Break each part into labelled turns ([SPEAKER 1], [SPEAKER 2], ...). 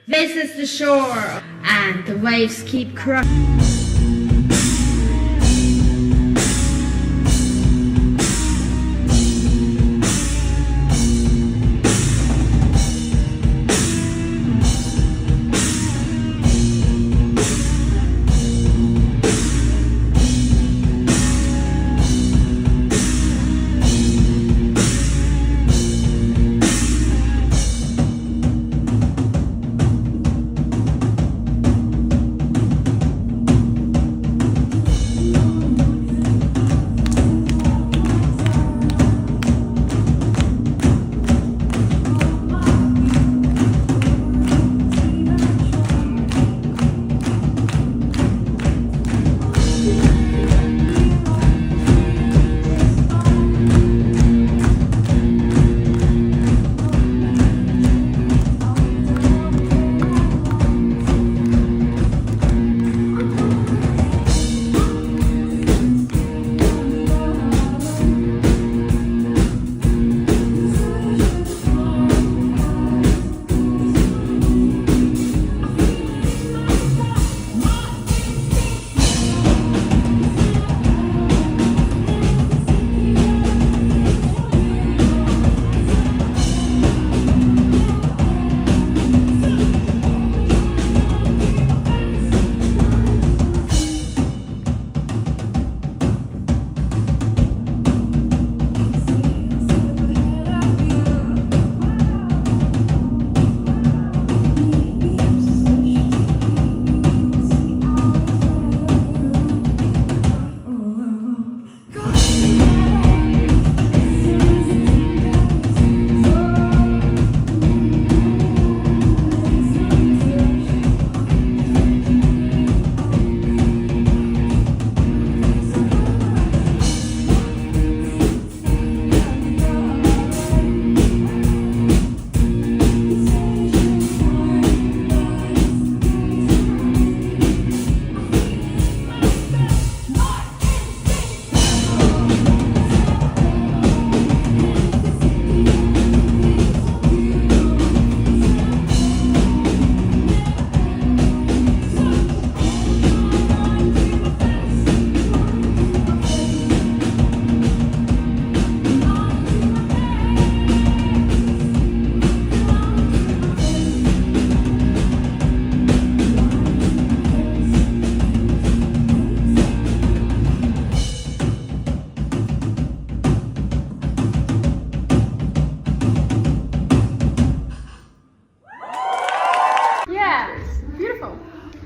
[SPEAKER 1] This is the shore, and the waves keep crashing.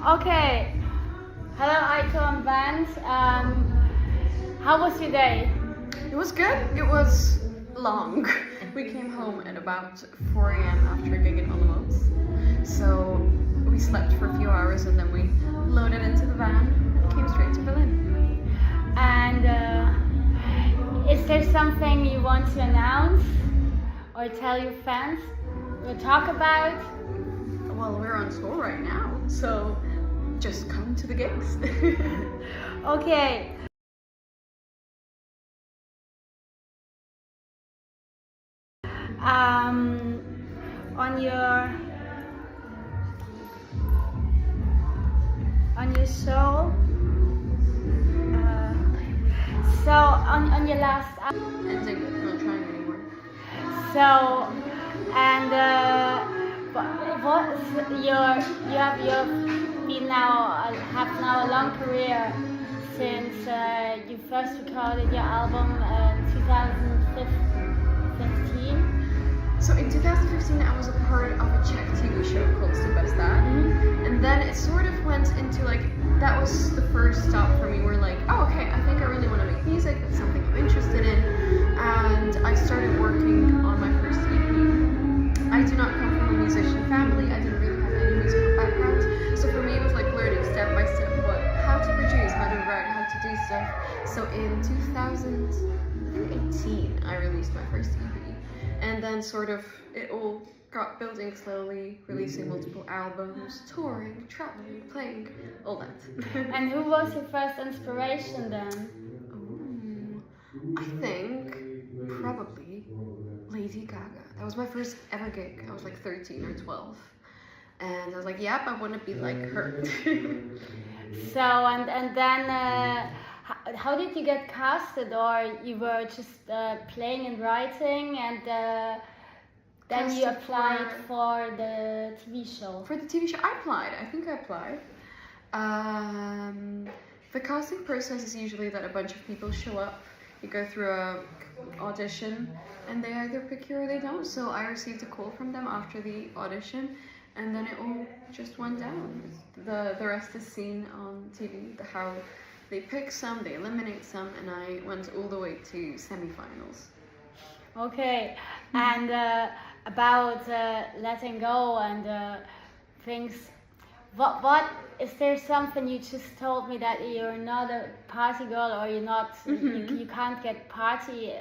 [SPEAKER 2] Okay, hello Aiko and Vance. How was your day?
[SPEAKER 3] It was good. It was long. We came home at about 4 a.m. after a gig in Olomouc. So we slept for a few hours and then we loaded into the van and came straight to Berlin.
[SPEAKER 2] And is there something you want to announce or tell your fans or talk about?
[SPEAKER 3] Well, we're on tour right now, so just come to the gigs.
[SPEAKER 2] Okay. On your show. So on your last album.
[SPEAKER 3] Ending it, not trying anymore.
[SPEAKER 2] So and have now a long career since you first recorded your album in 2015.
[SPEAKER 3] So in 2015 I was a part of a Czech TV show called Superstar. And then it sort of went into like, that was the first stop for me where like, oh okay, I think I really want to make music, that's something I'm interested in. And I started working on my first EP. I do not come from a musician family, I didn't really have any musical background. So for me it was like learning step by step how to produce, how to write, how to do stuff. So in 2018 I released my first EP. And then sort of it all got building slowly, releasing multiple albums, touring, traveling, playing, all that.
[SPEAKER 2] And who was your first inspiration then?
[SPEAKER 3] I think probably Lady Gaga. That was my first ever gig. I was like 13 or 12. And I was like, yep, I want to be like her.
[SPEAKER 2] So, and then, how did you get casted, or you were just playing and writing, and then you
[SPEAKER 3] Casted
[SPEAKER 2] applied for the TV show?
[SPEAKER 3] For the TV show, I applied. I think I applied. The casting process is usually that a bunch of people show up. You go through a audition, and they either pick you or they don't. So I received a call from them after the audition, and then it all just went down. The rest is seen on TV. How they pick some, they eliminate some, and I went all the way to semifinals.
[SPEAKER 2] Okay, and about letting go and things. What is there something you just told me that you're not a party girl, or you're not you can't get to party?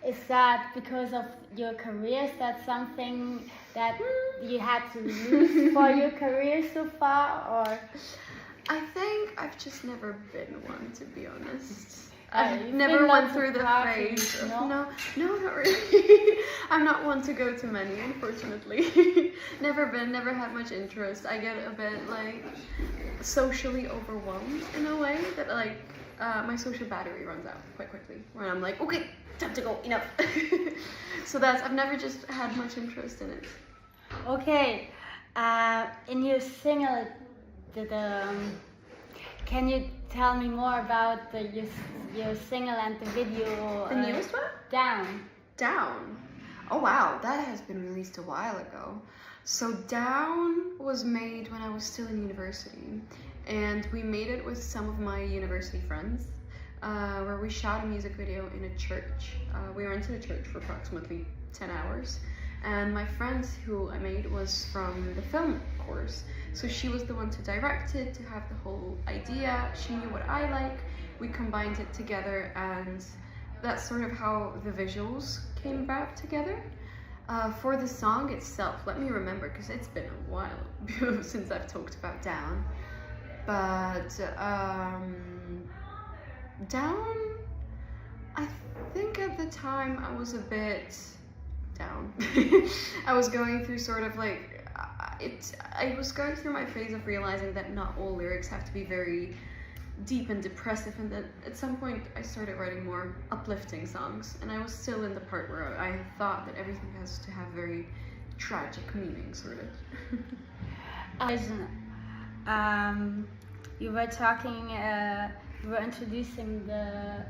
[SPEAKER 2] Is that because of your career? Is that something that you had to lose for your career so far, or?
[SPEAKER 3] I think I've just never been one, to be honest.
[SPEAKER 2] I've
[SPEAKER 3] never went through the phase. No, not really. I'm not one to go to many, unfortunately. Never had much interest. I get a bit like socially overwhelmed in a way that like my social battery runs out quite quickly. When I'm like, okay, time to go, enough. So I've never just had much interest in it.
[SPEAKER 2] Okay, in your single, can you tell me more about your single and the video?
[SPEAKER 3] The newest one? Down. Oh wow, that has been released a while ago. So Down was made when I was still in university, and we made it with some of my university friends, where we shot a music video in a church. We rented a church for approximately 10 hours, and my friend who I made was from the film course. So she was the one to direct it, to have the whole idea. She knew what I like. We combined it together, and that's sort of how the visuals came about together. For the song itself, let me remember, because it's been a while since I've talked about Down. But Down, I think at the time I was a bit down. I was going through sort of like, I was going through my phase of realizing that not all lyrics have to be very deep and depressive, and that at some point I started writing more uplifting songs, and I was still in the part where I thought that everything has to have very tragic meaning, sort of.
[SPEAKER 2] You were talking, you were introducing the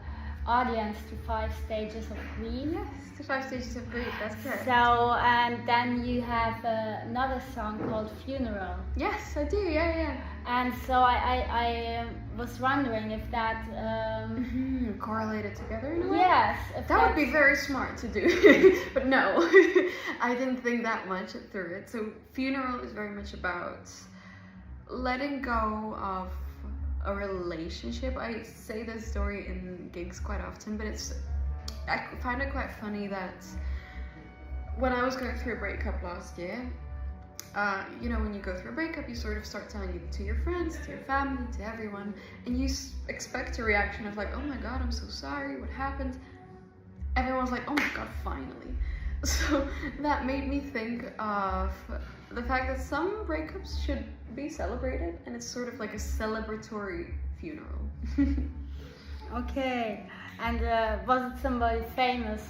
[SPEAKER 2] audience to 5 stages of grief.
[SPEAKER 3] Yes, the 5 stages of grief, that's correct.
[SPEAKER 2] So, and then you have another song called Funeral.
[SPEAKER 3] Yes, I do, yeah.
[SPEAKER 2] And so I was wondering if that...
[SPEAKER 3] correlated together in a way?
[SPEAKER 2] Yes.
[SPEAKER 3] That would be very smart to do, but no, I didn't think that much through it. So Funeral is very much about letting go of a relationship. I say this story in gigs quite often, but I find it quite funny that when I was going through a breakup last year, you know, when you go through a breakup, you sort of start telling it to your friends, to your family, to everyone, and you expect a reaction of like, oh my god, I'm so sorry, what happened? Everyone's like, oh my god, finally. So that made me think of the fact that some breakups should be celebrated, and it's sort of like a celebratory funeral.
[SPEAKER 2] Okay, and was it somebody famous?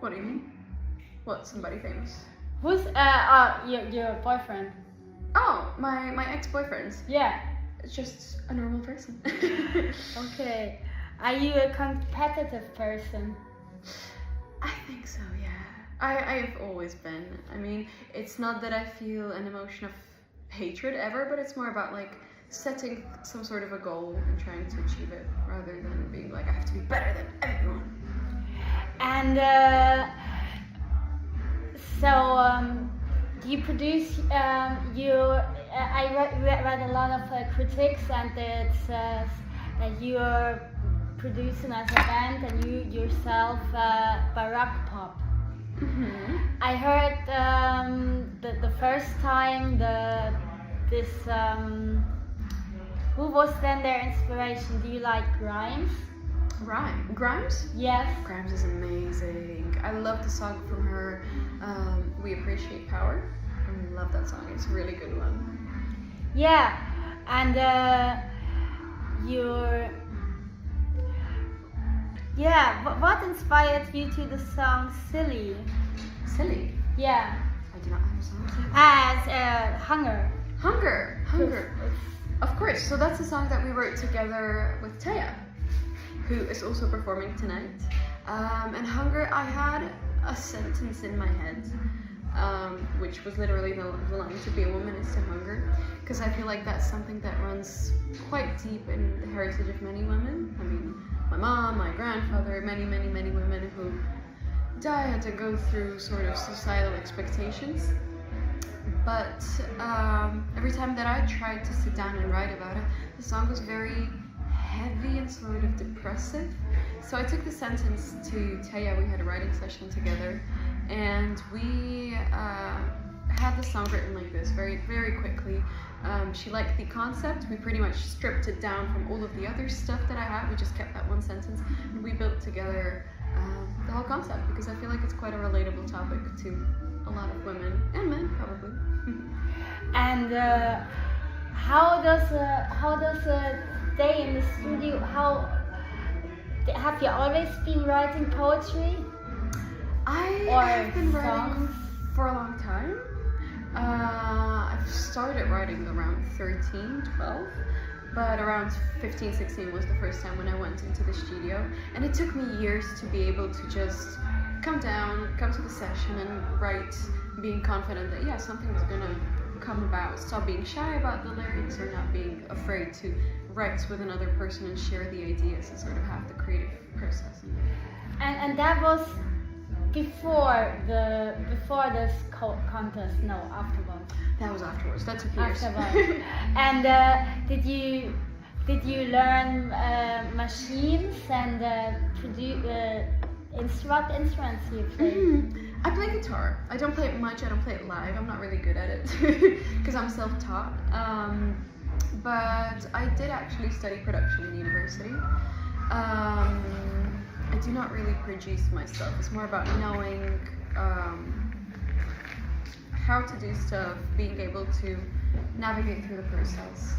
[SPEAKER 3] What do you mean? What, somebody famous?
[SPEAKER 2] Who's your boyfriend?
[SPEAKER 3] Oh, my ex-boyfriend.
[SPEAKER 2] Yeah.
[SPEAKER 3] It's just a normal person.
[SPEAKER 2] Okay. Are you a competitive person?
[SPEAKER 3] I think so, yeah. I've always been. I mean, it's not that I feel an emotion of hatred ever, but it's more about like setting some sort of a goal and trying to achieve it, rather than being like, I have to be better than everyone.
[SPEAKER 2] And do you produce I read a lot of critics, and it says that you are producing as a band, and you yourself baroque pop. I heard the first time who was then their inspiration? Do you like Grimes?
[SPEAKER 3] Grimes?
[SPEAKER 2] Yes.
[SPEAKER 3] Grimes is amazing. I love the song from her, Appreciate Power. I love that song. It's a really good one.
[SPEAKER 2] Yeah, and what inspired you to the song Silly?
[SPEAKER 3] Silly.
[SPEAKER 2] Yeah.
[SPEAKER 3] I do not have a song.
[SPEAKER 2] As Hunger.
[SPEAKER 3] Hunger. Of course. So that's a song that we wrote together with Taya, who is also performing tonight. And Hunger, I had a sentence in my head, which was literally the line, to be a woman is to hunger, because I feel like that's something that runs quite deep in the heritage of many women. I mean, my mom, my grandfather, many women who died to go through sort of societal expectations. But every time that I tried to sit down and write about it, the song was very heavy and sort of depressive. So I took the sentence to Taya. We had a writing session together, and we had the song written like this, very quickly. She liked the concept. We pretty much stripped it down from all of the other stuff that I had. We just kept that one sentence, and we built together the whole concept, because I feel like it's quite a relatable topic to a lot of women and men, probably.
[SPEAKER 2] And how does a day in the studio? Have you always been writing poetry?
[SPEAKER 3] I
[SPEAKER 2] Or
[SPEAKER 3] have been writing
[SPEAKER 2] songs?
[SPEAKER 3] for a long time. I've started writing around 13, 12, but around 15, 16 was the first time when I went into the studio. And it took me years to be able to just come to the session and write, being confident that, yeah, something was gonna come about. Stop being shy about the lyrics, or not being afraid to write with another person and share the ideas and sort of have the creative process.
[SPEAKER 2] And that was before this contest? No, afterwards.
[SPEAKER 3] That was afterwards. That took years.
[SPEAKER 2] Afterwards. And did you learn machines and what instruments you play?
[SPEAKER 3] I play guitar. I don't play it much. I don't play it live. I'm not really good at it because I'm self-taught. But I did actually study production in university. I do not really produce myself. It's more about knowing how to do stuff, being able to navigate through the process.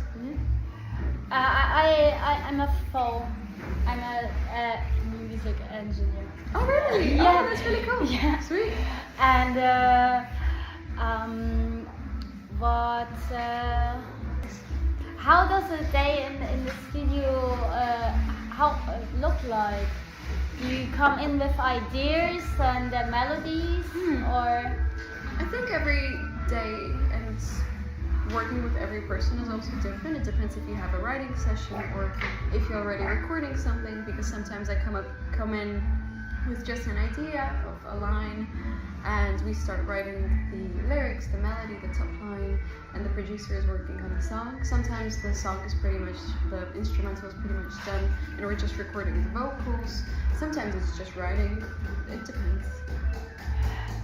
[SPEAKER 2] I'm a music engineer.
[SPEAKER 3] Oh really?
[SPEAKER 2] Yeah.
[SPEAKER 3] Oh, that's really cool.
[SPEAKER 2] Yeah.
[SPEAKER 3] Sweet.
[SPEAKER 2] And how does a day in the studio look like? Do you come in with ideas and melodies, or?
[SPEAKER 3] I think every day and working with every person is also different. It depends if you have a writing session or if you're already recording something, because sometimes I come in with just an idea of a line, and we start writing the lyrics, the melody, the top line, and the producer is working on the song. Sometimes the song is pretty much, the instrumental is pretty much done, and we're just recording the vocals. Sometimes it's just writing. It depends.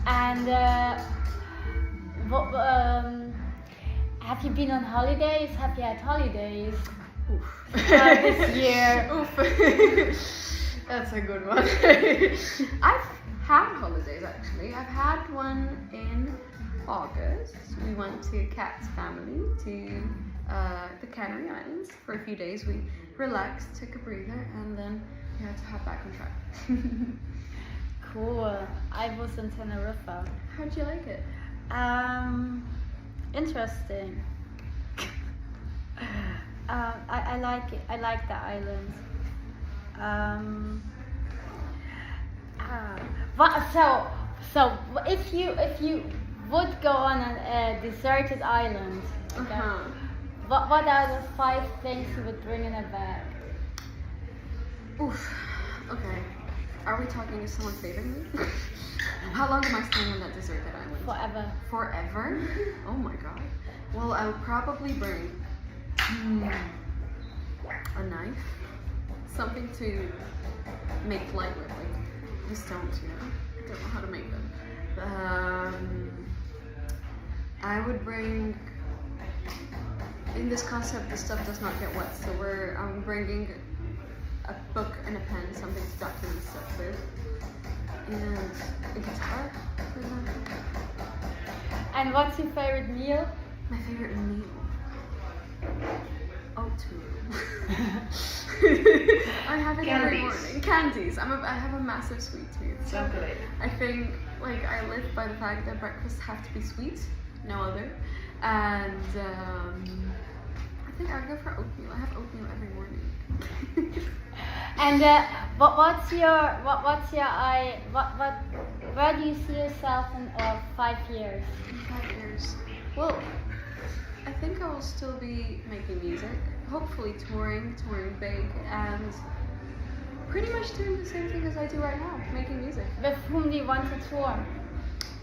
[SPEAKER 2] And have you been on holidays? Have you had holidays?
[SPEAKER 3] Oof.
[SPEAKER 2] This year?
[SPEAKER 3] Oof. That's a good one. I've had holidays actually. I've had one in August. We went to Kat's family to the Canary Islands for a few days. We relaxed, took a breather, and then we had to hop back on track.
[SPEAKER 2] Cool. I was in Tenerife.
[SPEAKER 3] How'd you like it?
[SPEAKER 2] Interesting. I like it. I like the island. So if you would go on a deserted island, okay, what are the 5 things you would bring in a bag?
[SPEAKER 3] Oof. Okay. Are we talking if someone's saving me? How long am I staying on that deserted island?
[SPEAKER 2] Forever.
[SPEAKER 3] Forever? Oh my god. Well, I would probably bring a knife, something to make light with, like the stones, you know? I don't know how to make them. I would bring, in this concept, the stuff does not get wet, so I'm bringing a book and a pen, something to document stuff with, and a guitar, for example.
[SPEAKER 2] And what's your favorite meal?
[SPEAKER 3] My favorite meal? Oatmeal. I have it every morning. Candies. I have a massive sweet tooth. So I think like I live by the fact that breakfasts have to be sweet, no other. And I think I'd go for oatmeal. I have oatmeal every morning.
[SPEAKER 2] And where do you see yourself in 5 years?
[SPEAKER 3] In 5 years. Well, I think I will still be making music. Hopefully touring big, and pretty much doing the same thing as I do right now, making music.
[SPEAKER 2] With whom do you want to tour?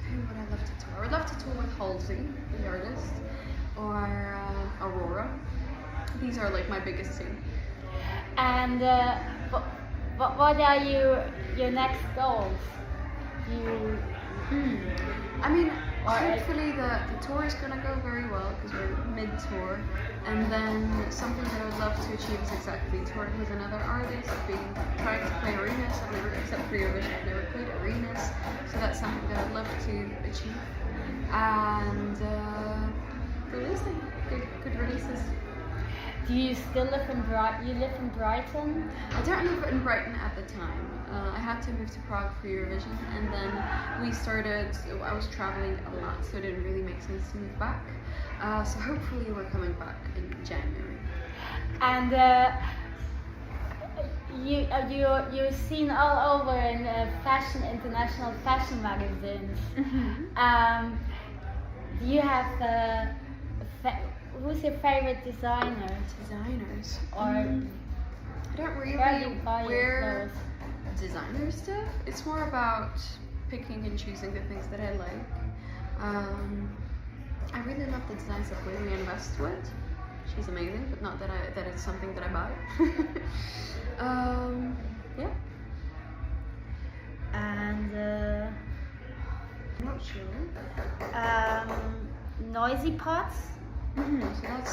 [SPEAKER 3] Who would I love to tour? I would love to tour with Halsey, the artist, or Aurora. These are like my biggest two.
[SPEAKER 2] And what are your next goals?
[SPEAKER 3] I mean, hopefully the tour is gonna go very well because we're mid-tour, and then something that I would love to achieve is exactly touring with another artist, trying to play arenas. I've never, except for Eurovision, I've never played arenas, so that's something that I'd love to achieve. And releasing good releases.
[SPEAKER 2] Do you still live in Brighton? You live in Brighton?
[SPEAKER 3] I don't live in Brighton at the time. I had to move to Prague for Eurovision, and then I was traveling a lot, so it didn't really make sense to move back. So hopefully we're coming back in January.
[SPEAKER 2] And you're seen all over in international fashion magazines.
[SPEAKER 3] Mm-hmm.
[SPEAKER 2] Do you have who's your favorite designer?
[SPEAKER 3] Designers?
[SPEAKER 2] Or
[SPEAKER 3] I don't really
[SPEAKER 2] where do you buy your
[SPEAKER 3] wear
[SPEAKER 2] clothes?
[SPEAKER 3] designer stuff. It's more about picking and choosing the things that I like. I really love the designs that Lily and Westwood. She's amazing, but not that it's something that I buy. Yeah.
[SPEAKER 2] And
[SPEAKER 3] I'm not sure.
[SPEAKER 2] Noisy Pots?
[SPEAKER 3] So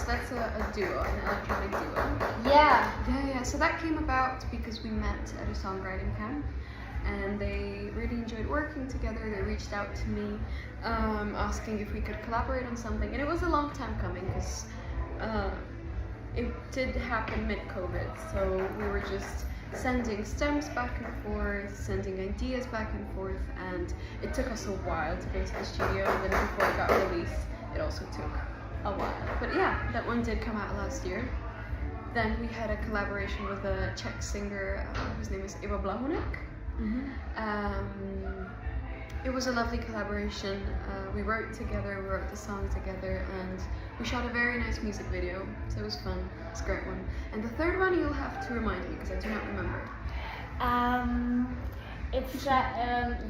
[SPEAKER 3] that's a duo, an electronic duo.
[SPEAKER 2] Yeah.
[SPEAKER 3] Yeah. So that came about because we met at a songwriting camp, and they really enjoyed working together. They reached out to me, asking if we could collaborate on something, and it was a long time coming because it did happen mid-COVID. So we were just sending stems back and forth, sending ideas back and forth, and it took us a while to go to the studio. And then before it got released, it also took a while. But yeah, that one did come out last year. Then we had a collaboration with a Czech singer whose name is Ivo Blahunek. It was a lovely collaboration. We wrote together, we wrote the song together, and we shot a very nice music video, so it was fun. It's a great one. And the third one you'll have to remind me because I do not remember.
[SPEAKER 2] It's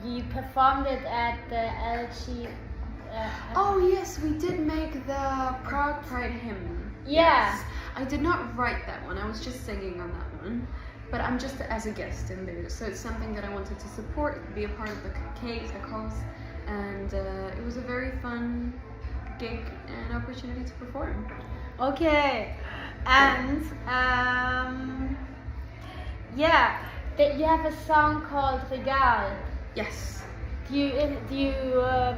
[SPEAKER 2] you performed it at the LG.
[SPEAKER 3] Oh yes, we did make the Prague Pride hymn.
[SPEAKER 2] Yeah.
[SPEAKER 3] Yes. I did not write that one, I was just singing on that one. But I'm just as a guest in there, so it's something that I wanted to support, be a part of the cause, and it was a very fun gig and opportunity to perform.
[SPEAKER 2] Okay, and yeah, you have a song called Regal.
[SPEAKER 3] Yes.
[SPEAKER 2] Do you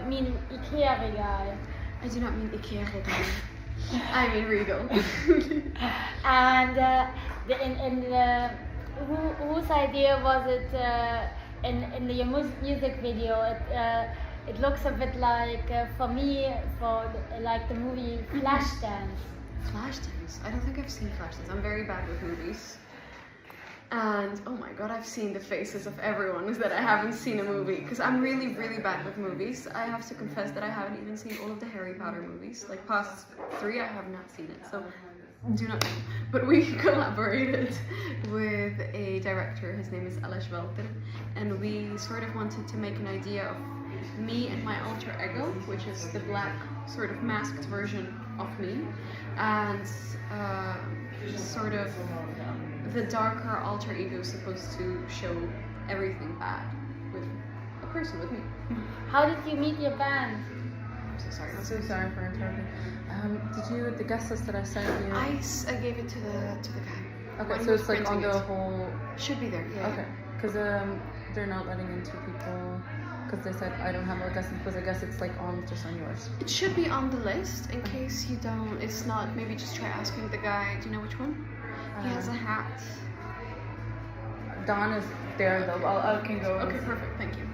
[SPEAKER 2] mean IKEA Regal?
[SPEAKER 3] I do not mean IKEA Regal. I mean Regal.
[SPEAKER 2] And whose idea was it in the music video? It looks a bit like for me like the movie Flashdance.
[SPEAKER 3] Flashdance? I don't think I've seen Flashdance. I'm very bad with movies. And oh my god, I've seen the faces of everyone that I haven't seen a movie, because I'm really, really bad with movies. I have to confess that I haven't even seen all of the Harry Potter movies. Like past 3, I have not seen it, so do not know. But we collaborated with a director, his name is Aleš Velter, and we sort of wanted to make an idea of me and my alter ego, which is the black sort of masked version of me, and sort of the darker alter ego is supposed to show everything bad with a person, with me.
[SPEAKER 2] How did you meet your band?
[SPEAKER 3] I'm so sorry.
[SPEAKER 4] I'm so sorry for interrupting. Did you, the guest list that I sent you?
[SPEAKER 3] I gave it to the guy.
[SPEAKER 4] Okay,
[SPEAKER 3] When
[SPEAKER 4] so
[SPEAKER 3] he was
[SPEAKER 4] it's like on
[SPEAKER 3] printing
[SPEAKER 4] the
[SPEAKER 3] it.
[SPEAKER 4] whole...
[SPEAKER 3] Should be there, yeah.
[SPEAKER 4] Okay, because they're not letting in 2 people. Because they said I don't have a lesson because I guess it's like just on yours.
[SPEAKER 3] It should be on the list in case you don't. It's not. Maybe just try asking the guy. Do you know which one? He has a hat.
[SPEAKER 4] Don is there though. I can go.
[SPEAKER 3] Okay, perfect. Thank you.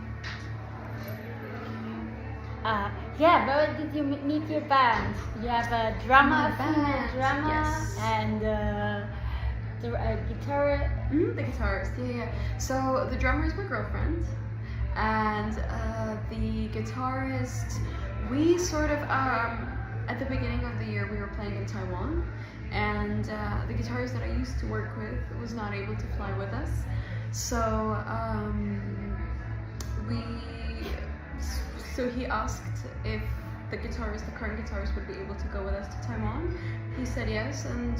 [SPEAKER 2] Yeah, where did you meet your band? You have a drummer, a female
[SPEAKER 3] band,
[SPEAKER 2] drummer,
[SPEAKER 3] yes.
[SPEAKER 2] and the guitar.
[SPEAKER 3] The guitarist. Yeah. So the drummer is my girlfriend, and the guitarist. We sort of at the beginning of the year we were playing in Taiwan, and the guitarist that I used to work with was not able to fly with us, so So he asked if the current guitarist would be able to go with us to Taiwan. He said yes, and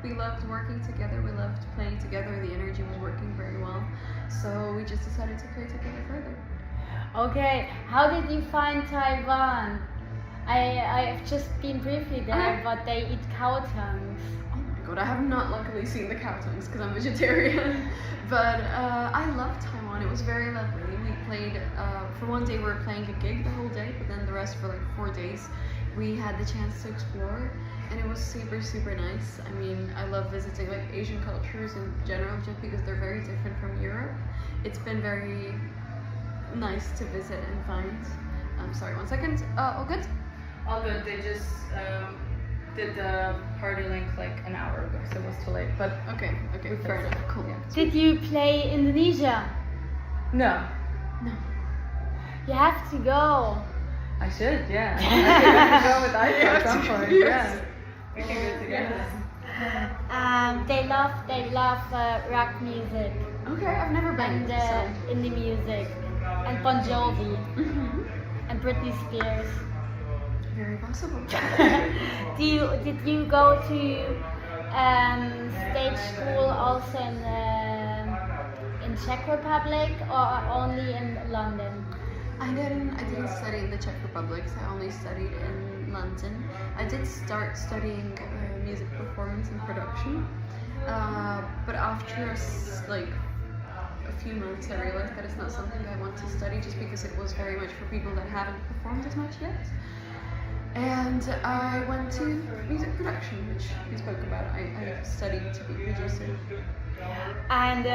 [SPEAKER 3] we loved working together, we loved playing together, the energy was working very well. So we just decided to play together further.
[SPEAKER 2] Okay, how did you find Taiwan? I've just been briefly there, but they eat cow tongues.
[SPEAKER 3] Oh my god, I have not luckily seen the cow tongues because I'm vegetarian. But I love Taiwan, it was very lovely. We played, for one day we were playing a gig the whole day, but then the rest for like 4 days we had the chance to explore, and it was super, super nice. I mean, I love visiting like Asian cultures in general just because they're very different from Europe. It's been very nice to visit and find. Sorry, 1 second. All good?
[SPEAKER 4] All good. They just did the party link like an hour ago, so it was too late. But
[SPEAKER 3] Okay, fair enough. Cool.
[SPEAKER 4] Yeah.
[SPEAKER 2] Did you play Indonesia?
[SPEAKER 4] No,
[SPEAKER 2] You have to go.
[SPEAKER 4] I should. Yeah, I could go with Aiko at some point. Yeah, we can go together.
[SPEAKER 2] They love rock music
[SPEAKER 3] Okay, I've never been.
[SPEAKER 2] and indie music and Bon Jovi and Britney Spears.
[SPEAKER 3] Very possible.
[SPEAKER 2] Did you go to stage school also in Czech Republic or only in London?
[SPEAKER 3] I didn't study in the Czech Republic. I only studied in London. I did start studying music performance and production, but after a few months, I realized that it's not something I want to study just because it was very much for people that haven't performed as much yet. And I went to music production, which we spoke about. I studied to be a producer.
[SPEAKER 2] And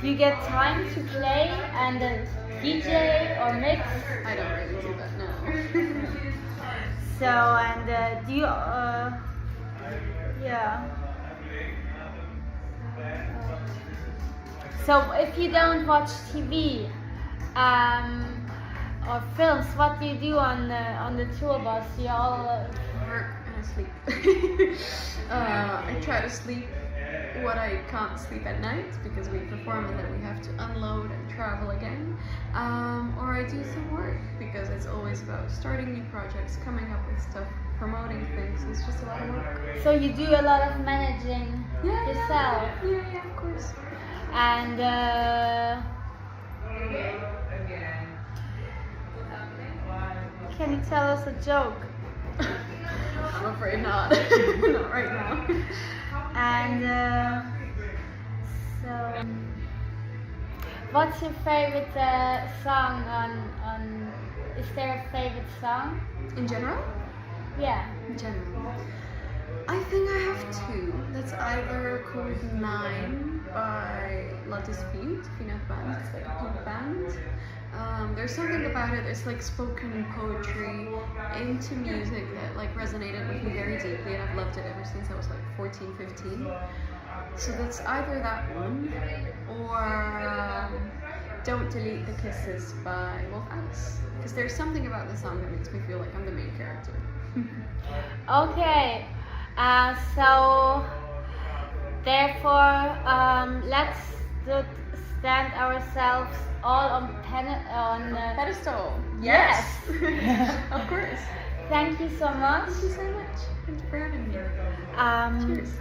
[SPEAKER 2] do you get time to play and DJ or mix?
[SPEAKER 3] I don't really do that now.
[SPEAKER 2] So, and do you, yeah. So, if you don't watch TV or films, what do you do on the tour bus? You all
[SPEAKER 3] Work and I sleep. I try to sleep what I can't sleep at night because we perform and then we have to unload and travel again. Or I do some work because it's always about starting new projects, coming up with stuff, promoting things. It's just a lot of work.
[SPEAKER 2] So you do a lot of managing yourself.
[SPEAKER 3] Yeah, of course.
[SPEAKER 2] And can you tell us a joke?
[SPEAKER 3] I'm afraid not. Not right now.
[SPEAKER 2] And so, what's your favorite song on? Is there a favorite song?
[SPEAKER 3] In general?
[SPEAKER 2] Yeah.
[SPEAKER 3] In general. I think I have two. That's either called 9 by La Dispute, if you know the band. It's like a punk band. There's something about it, it's like spoken poetry into music that like resonated with me very deeply, and I've loved it ever since I was like 14, 15. So that's either that one or Don't Delete the Kisses by Wolf Alice. Because there's something about the song that makes me feel like I'm the main character.
[SPEAKER 2] Okay. So therefore, let's stand ourselves all on
[SPEAKER 3] pedestal.
[SPEAKER 2] Yes.
[SPEAKER 3] Of course.
[SPEAKER 2] Thank you so much.
[SPEAKER 3] Thank you so much. Thank you for having me.
[SPEAKER 2] Cheers.